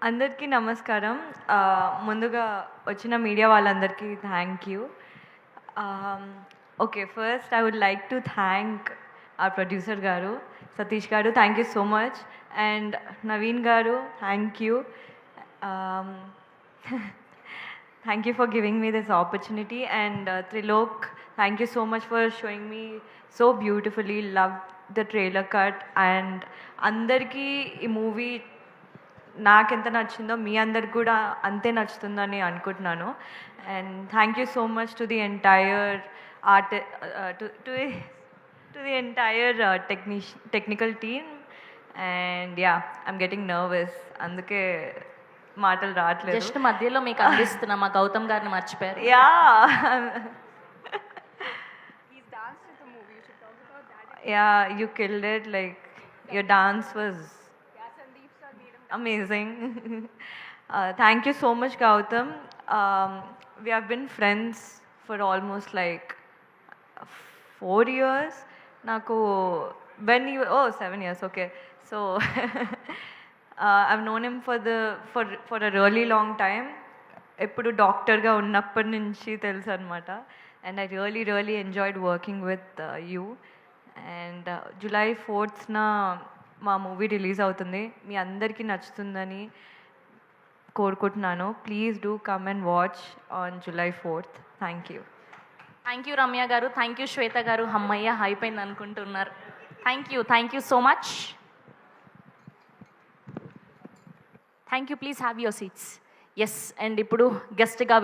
అందరికీ నమస్కారం. ముందుగా వచ్చిన మీడియా వాళ్ళందరికీ thank you. Okay, first I would like to thank our producer గారు, సతీష్ గారు, thank you so much. And Naveen గారు, thank you. Thank you for giving me this opportunity. And Trilok, thank you so much for showing me so beautifully. Loved the trailer cut. And andarki ee movie నాకెంత నచ్చిందో మీ అందరికి కూడా అంతే నచ్చుతుందని అనుకుంటున్నాను. And thank you so much to the entire art to the entire technical team. And yeah, I'm getting nervous, అందుకే మాటలు రావట్లేదు. జస్ట్ మధ్యలో మీకు అందిస్తున్నా, మా గౌతమ్ గారిని మర్చిపోయారు. Yeah, yeah, you killed it. Like your dance was amazing. Thank you so much, Gautam. We have been friends for almost like 4 years. Naku, when you 7 years, okay. So I've known him for a really long time. ఎప్పుడు డాక్టర్గా ఉన్నప్పటి నుంచి తెలుసు అనమాట. And I really enjoyed working with you. And July 4th మా movie release అవుతుంది. మీ అందరికీ నచ్చుతుందని కోరుకుంటున్నాను. Please do come and watch on July 4th. Thank you. Thank you Ramya garu, thank you Shweta garu. అమ్మయ్య అయిపోయింది అనుకుంటున్నారు. Thank you so much. Thank you, please have your seats. Yes, and ఇప్పుడు గెస్ట్గా